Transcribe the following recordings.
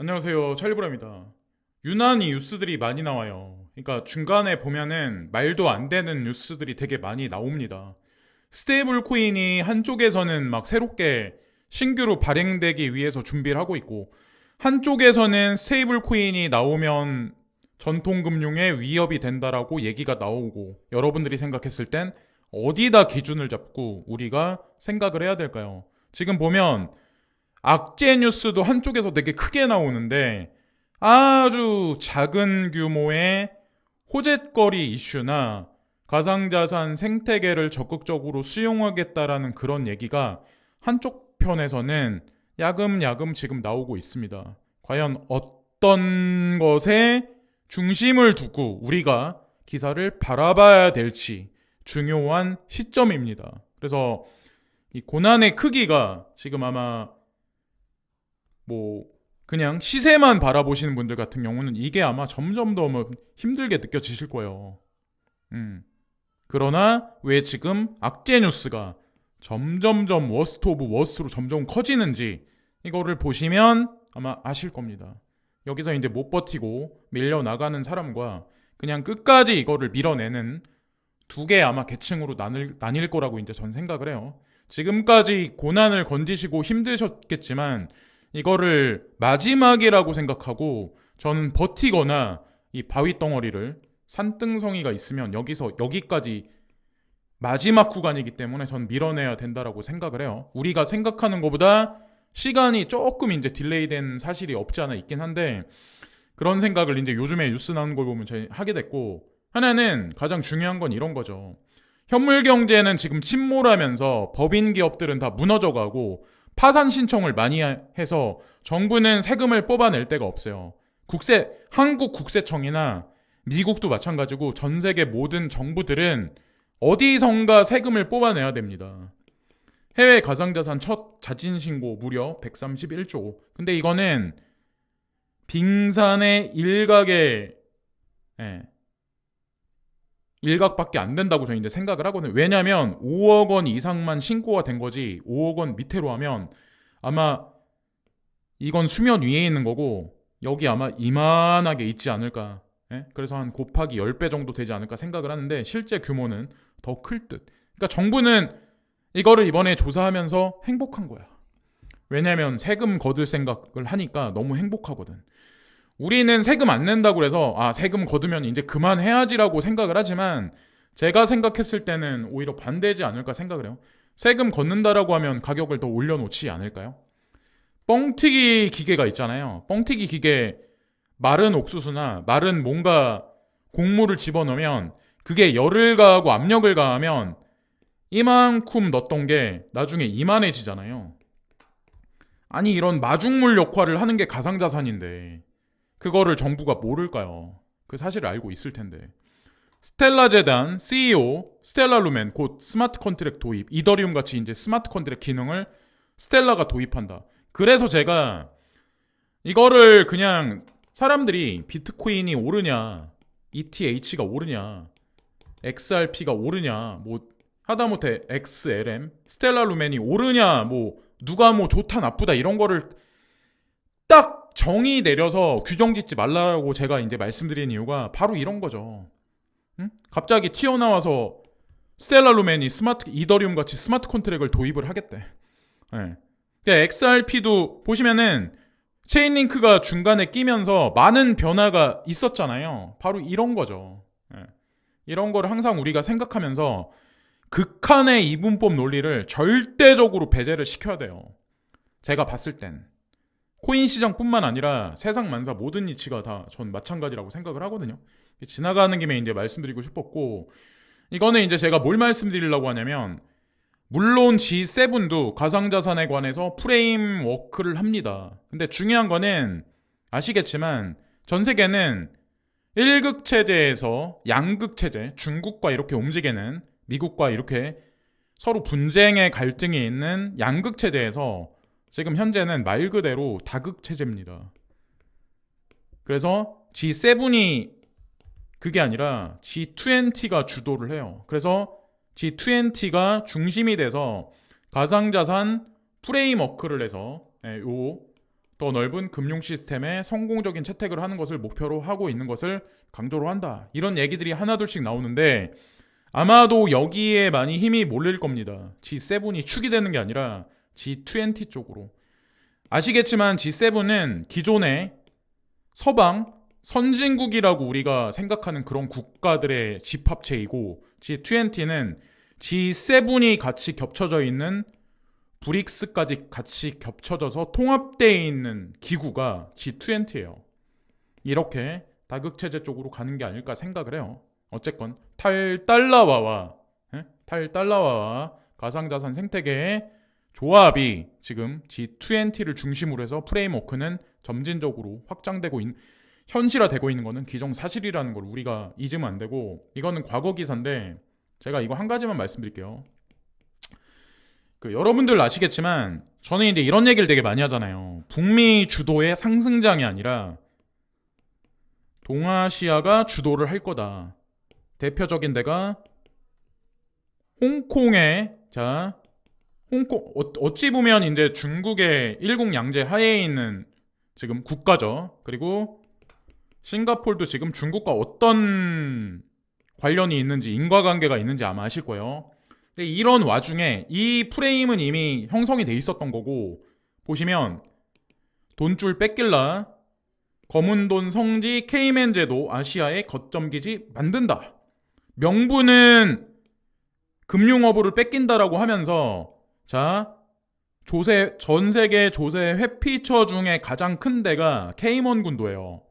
안녕하세요. 찰리브라입니다. 유난히 뉴스들이 많이 나와요. 그러니까 중간에 보면은 말도 안 되는 뉴스들이 되게 많이 나옵니다. 스테이블 코인이 한쪽에서는 막 새롭게 신규로 발행되기 위해서 준비를 하고 있고, 한쪽에서는 스테이블 코인이 나오면 전통금융에 위협이 된다라고 얘기가 나오고, 여러분들이 생각했을 땐 어디다 기준을 잡고 우리가 생각을 해야 될까요? 지금 보면 악재 뉴스도 한쪽에서 되게 크게 나오는데, 아주 작은 규모의 호재거리 이슈나 가상자산 생태계를 적극적으로 수용하겠다라는 그런 얘기가 한쪽 편에서는 야금야금 지금 나오고 있습니다. 과연 어떤 것에 중심을 두고 우리가 기사를 바라봐야 될지 중요한 시점입니다. 그래서 이 고난의 크기가 지금 아마 뭐 그냥 시세만 바라보시는 분들 같은 경우는 이게 아마 점점 더 힘들게 느껴지실 거예요. 음. 그러나 왜 지금 악재 뉴스가 점점점 워스트 오브 워스트로 점점 커지는지 이거를 보시면 아마 아실 겁니다. 여기서 이제 못 버티고 밀려 나가는 사람과 그냥 끝까지 이거를 밀어내는 두 개 아마 계층으로 나뉠 거라고 이제 전 생각을 해요. 지금까지 고난을 건지시고 힘드셨겠지만 이거를 마지막이라고 생각하고 저는 버티거나 이 바위 덩어리를 산등성이가 있으면 여기서 여기까지 마지막 구간이기 때문에 전 밀어내야 된다라고 생각을 해요. 우리가 생각하는 것보다 시간이 조금 이제 딜레이된 사실이 없지 않아 있긴 한데, 그런 생각을 이제 요즘에 뉴스 나오는 걸 보면 제가 하게 됐고, 하나는 가장 중요한 건 이런 거죠. 현물 경제는 지금 침몰하면서 법인 기업들은 다 무너져가고 파산 신청을 많이 해서 정부는 세금을 뽑아낼 데가 없어요. 한국 국세청이나 미국도 마찬가지고 전 세계 모든 정부들은 어디선가 세금을 뽑아내야 됩니다. 해외 가상자산 첫 자진신고 무려 131조. 근데 이거는 빙산의 일각의 예, 일각밖에 안 된다고 저는 이제 생각을 하거든요. 왜냐면 5억 원 이상만 신고가 된 거지 5억 원 밑으로 하면 아마 이건 수면 위에 있는 거고 여기 아마 이만하게 있지 않을까. 예? 그래서 한 곱하기 10배 정도 되지 않을까 생각을 하는데 실제 규모는 더 클 듯. 그러니까 정부는 이거를 이번에 조사하면서 행복한 거야. 왜냐면 세금 거둘 생각을 하니까 너무 행복하거든. 우리는 세금 안 낸다고 해서 세금 거두면 이제 그만해야지라고 생각을 하지만 제가 생각했을 때는 오히려 반대지 않을까 생각을 해요. 세금 걷는다라고 하면 가격을 더 올려놓지 않을까요? 뻥튀기 기계가 있잖아요. 뻥튀기 기계 마른 옥수수나 마른 뭔가 곡물을 집어넣으면 그게 열을 가하고 압력을 가하면 이만큼 넣었던 게 나중에 이만해지잖아요. 아니 이런 마중물 역할을 하는 게 가상자산인데 그거를 정부가 모를까요? 그 사실을 알고 있을 텐데. 스텔라 재단 CEO 스텔라 루멘 곧 스마트 컨트랙 도입, 이더리움 같이 이제 스마트 컨트랙 기능을 스텔라가 도입한다. 그래서 제가 이거를 그냥 사람들이 비트코인이 오르냐, ETH가 오르냐, XRP가 오르냐, 뭐 하다못해 XLM, 스텔라 루멘이 오르냐, 뭐 누가 뭐 좋다 나쁘다 이런 거를 딱 정의 내려서 규정 짓지 말라고 제가 이제 말씀드린 이유가 바로 이런 거죠. 응? 갑자기 튀어나와서 스텔라 루멘이 이더리움 같이 스마트 컨트랙을 도입을 하겠대. 네. XRP도 보시면은 체인링크가 중간에 끼면서 많은 변화가 있었잖아요. 바로 이런 거죠. 네. 이런 거를 항상 우리가 생각하면서 극한의 이분법 논리를 절대적으로 배제를 시켜야 돼요. 제가 봤을 땐. 코인 시장뿐만 아니라 세상 만사 모든 이치가 다 전 마찬가지라고 생각을 하거든요. 지나가는 김에 이제 말씀드리고 싶었고, 이거는 이제 제가 뭘 말씀드리려고 하냐면, 물론 G7도 가상자산에 관해서 프레임워크를 합니다. 근데 중요한 거는 아시겠지만 전 세계는 1극 체제에서 양극 체제, 중국과 이렇게 움직이는 미국과 이렇게 서로 분쟁의 갈등이 있는 양극 체제에서 지금 현재는 말 그대로 다극 체제입니다. 그래서 G7이 그게 아니라 G20가 주도를 해요. 그래서 G20가 중심이 돼서 가상자산 프레임워크를 해서 요 더 넓은 금융 시스템에 성공적인 채택을 하는 것을 목표로 하고 있는 것을 강조로 한다. 이런 얘기들이 하나둘씩 나오는데 아마도 여기에 많이 힘이 몰릴 겁니다. G7이 축이 되는 게 아니라 G20 쪽으로. 아시겠지만 G7은 기존의 서방 선진국이라고 우리가 생각하는 그런 국가들의 집합체이고 G20는 G7이 같이 겹쳐져 있는 브릭스까지 같이 겹쳐져서 통합되어 있는 기구가 G20예요. 이렇게 다극체제 쪽으로 가는 게 아닐까 생각을 해요. 어쨌건 탈달러화와 가상자산 생태계의 조합이 지금 G20를 중심으로 해서 프레임워크는 점진적으로 확장되고 현실화되고 있는 거는 기정사실이라는 걸 우리가 잊으면 안 되고, 이거는 과거 기사인데 제가 이거 한 가지만 말씀드릴게요. 여러분들 아시겠지만 저는 이제 이런 얘기를 되게 많이 하잖아요. 북미 주도의 상승장이 아니라 동아시아가 주도를 할 거다. 대표적인 데가 홍콩에, 홍콩 어찌 보면 이제 중국의 일국양제 하에에 있는 지금 국가죠. 그리고 싱가포르도 지금 중국과 어떤 관련이 있는지, 인과관계가 있는지 아마 아실 거예요. 근데 이런 와중에 이 프레임은 이미 형성이 돼 있었던 거고, 보시면 돈줄 뺏길라, 검은돈 성지 케이맨 제도 아시아의 거점기지 만든다. 명분은 금융허브를 뺏긴다라고 하면서, 전 세계 조세 회피처 중에 가장 큰 데가 케이먼 군도예요.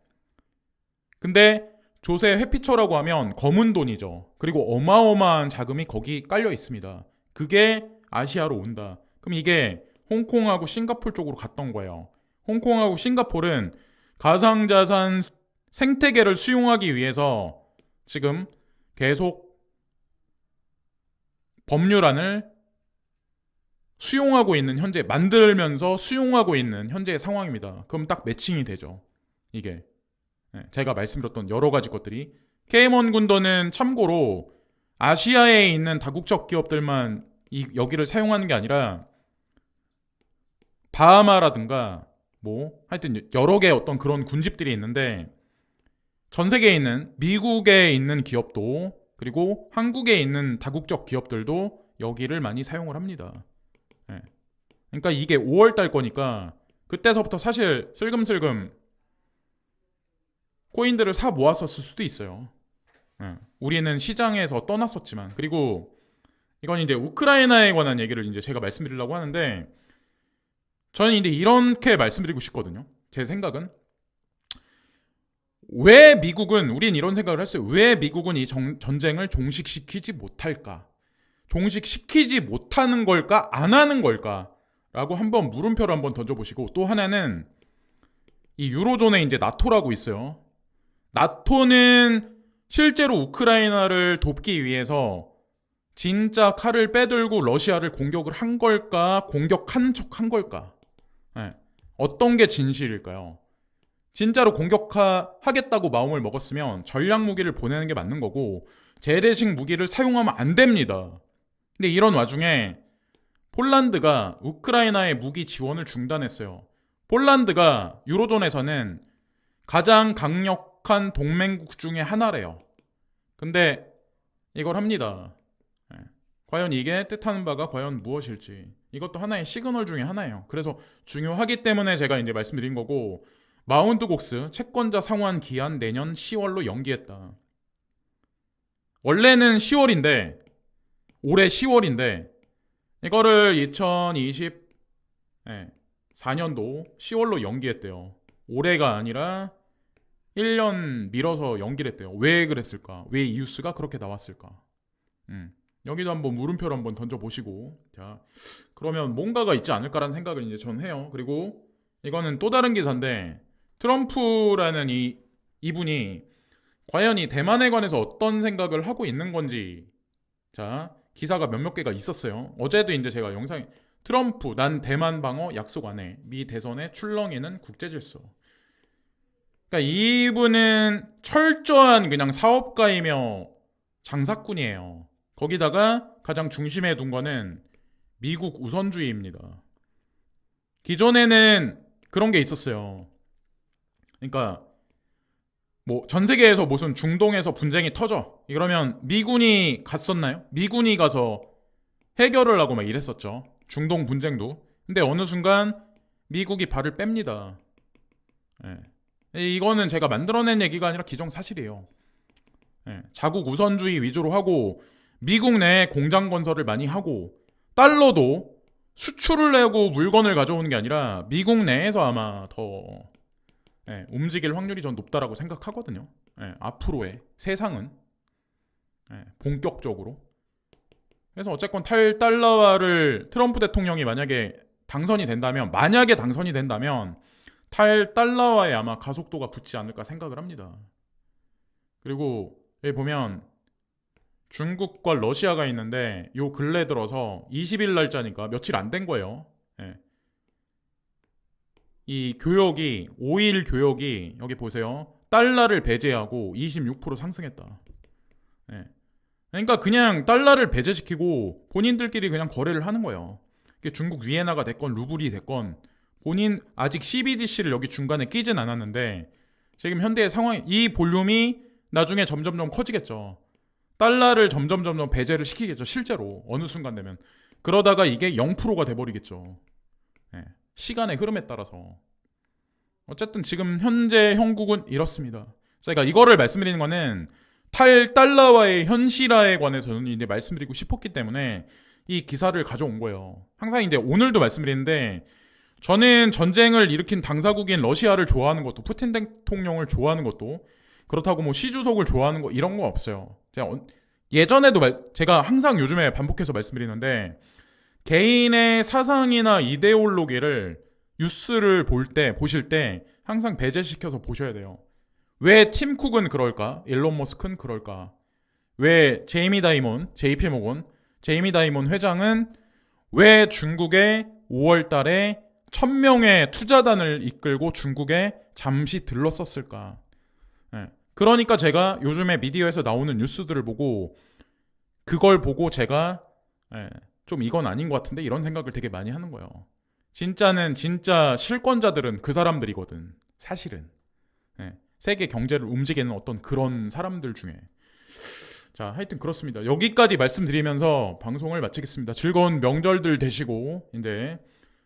근데 조세 회피처라고 하면 검은 돈이죠. 그리고 어마어마한 자금이 거기 깔려 있습니다. 그게 아시아로 온다. 그럼 이게 홍콩하고 싱가포르 쪽으로 갔던 거예요. 홍콩하고 싱가포르는 가상자산 생태계를 수용하기 위해서 지금 계속 법률안을 만들면서 수용하고 있는 현재의 상황입니다. 그럼 딱 매칭이 되죠. 이게 제가 말씀드렸던 여러 가지 것들이. 케이먼 군도는 참고로 아시아에 있는 다국적 기업들만 여기를 사용하는 게 아니라 바하마라든가 하여튼 여러 개의 어떤 그런 군집들이 있는데, 전 세계에 있는 미국에 있는 기업도 그리고 한국에 있는 다국적 기업들도 여기를 많이 사용을 합니다. 그러니까 이게 5월달 거니까 그때서부터 사실 슬금슬금 코인들을 사 모았었을 수도 있어요. 우리는 시장에서 떠났었지만. 그리고 이건 이제 우크라이나에 관한 얘기를 이제 제가 말씀드리려고 하는데, 저는 이제 이렇게 말씀드리고 싶거든요. 제 생각은 우린 이런 생각을 했어요. 왜 미국은 이 전쟁을 종식시키지 못할까? 종식시키지 못하는 걸까? 안 하는 걸까? 라고 한번 물음표를 한번 던져보시고, 또 하나는 이 유로존에 이제 나토라고 있어요. 나토는 실제로 우크라이나를 돕기 위해서 진짜 칼을 빼들고 러시아를 공격을 한 걸까? 공격한 척 한 걸까? 어떤 게 진실일까요? 진짜로 공격하겠다고 마음을 먹었으면 전략 무기를 보내는 게 맞는 거고, 재래식 무기를 사용하면 안 됩니다. 근데 이런 와중에 폴란드가 우크라이나의 무기 지원을 중단했어요. 폴란드가 유로존에서는 가장 강력한 동맹국 중에 하나래요. 근데 이걸 합니다. 과연 이게 뜻하는 바가 과연 무엇일지, 이것도 하나의 시그널 중에 하나예요. 그래서 중요하기 때문에 제가 이제 말씀드린 거고, 마운트 곡스 채권자 상환 기한 내년 10월로 연기했다. 원래는 10월인데, 올해 10월인데 이거를 2024년도 10월로 연기했대요. 올해가 아니라 1년 미뤄서 연기를 했대요. 왜 그랬을까? 왜 이유스가 그렇게 나왔을까? 여기도 한번 물음표를 한번 던져보시고, 그러면 뭔가가 있지 않을까라는 생각을 이제 전 해요. 그리고 이거는 또 다른 기사인데, 트럼프라는 이분이 과연 이 대만에 관해서 어떤 생각을 하고 있는 건지, 기사가 몇몇 개가 있었어요. 어제도 이제 제가 영상에 트럼프 난 대만 방어 약속 안 해. 미 대선에 출렁이는 국제 질서. 그러니까 이분은 철저한 그냥 사업가이며 장사꾼이에요. 거기다가 가장 중심에 둔 거는 미국 우선주의입니다. 기존에는 그런 게 있었어요. 그러니까 뭐 전 세계에서 무슨 중동에서 분쟁이 터져. 이러면 미군이 갔었나요? 미군이 가서 해결을 하고 막 이랬었죠. 중동 분쟁도. 근데 어느 순간 미국이 발을 뺍니다. 예. 이거는 제가 만들어낸 얘기가 아니라 기정사실이에요. 예. 자국 우선주의 위주로 하고 미국 내에 공장 건설을 많이 하고 달러도 수출을 내고 물건을 가져오는 게 아니라 미국 내에서 아마 더 움직일 확률이 전 높다라고 생각하거든요. 앞으로의 세상은 본격적으로. 그래서 어쨌건 탈달러화를 트럼프 대통령이 만약에 당선이 된다면 탈달러화에 아마 가속도가 붙지 않을까 생각을 합니다. 그리고 여기 보면 중국과 러시아가 있는데 요 근래 들어서 20일 날짜니까 며칠 안 된 거예요. 이 교역이 5일 교역이 여기 보세요. 달러를 배제하고 26% 상승했다. 그러니까 그냥 달러를 배제시키고 본인들끼리 그냥 거래를 하는 거예요. 중국 위에나가 됐건 루블이 됐건 본인 아직 CBDC를 여기 중간에 끼진 않았는데 지금 현대의 상황이 이 볼륨이 나중에 점점점 커지겠죠. 달러를 점점점 배제를 시키겠죠. 실제로 어느 순간 되면 그러다가 이게 0%가 돼버리겠죠. 시간의 흐름에 따라서. 어쨌든 지금 현재 형국은 이렇습니다. 제가 이거를 말씀드리는 거는 탈달러와의 현실화에 관해서는 이제 말씀드리고 싶었기 때문에 이 기사를 가져온 거예요. 항상 이제 오늘도 말씀드리는데 저는 전쟁을 일으킨 당사국인 러시아를 좋아하는 것도 푸틴 대통령을 좋아하는 것도 그렇다고 뭐 시주석을 좋아하는 거 이런 거 없어요. 예전에도 제가 항상 요즘에 반복해서 말씀드리는데 개인의 사상이나 이데올로기를 뉴스를 보실 때 항상 배제시켜서 보셔야 돼요. 왜 팀 쿡은 그럴까? 일론 머스크는 그럴까? 왜 JP 모건, 제이미 다이몬 회장은 왜 중국에 5월 달에 1000명의 투자단을 이끌고 중국에 잠시 들렀었을까? 그러니까 제가 요즘에 미디어에서 나오는 뉴스들을 보고 그걸 보고 제가 좀 이건 아닌 것 같은데 이런 생각을 되게 많이 하는 거예요. 진짜 실권자들은 그 사람들이거든. 사실은. 세계 경제를 움직이는 어떤 그런 사람들 중에. 자, 하여튼 그렇습니다. 여기까지 말씀드리면서 방송을 마치겠습니다. 즐거운 명절들 되시고 이제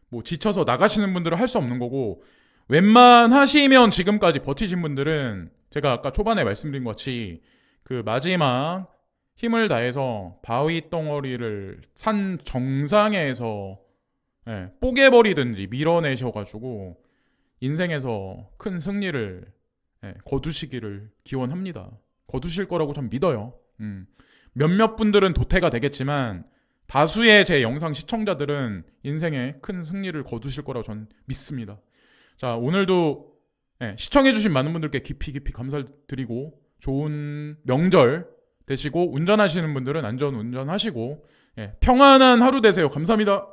뭐 지쳐서 나가시는 분들은 할 수 없는 거고 웬만하시면 지금까지 버티신 분들은 제가 아까 초반에 말씀드린 것 같이 그 마지막 힘을 다해서 바위 덩어리를 산 정상에서 뽀개버리든지 밀어내셔가지고 인생에서 큰 승리를 거두시기를 기원합니다. 거두실 거라고 전 믿어요. 몇몇 분들은 도태가 되겠지만 다수의 제 영상 시청자들은 인생에 큰 승리를 거두실 거라고 전 믿습니다. 자, 오늘도 시청해주신 많은 분들께 깊이 감사드리고 좋은 명절 되시고 운전하시는 분들은 안전 운전하시고 평안한 하루 되세요. 감사합니다.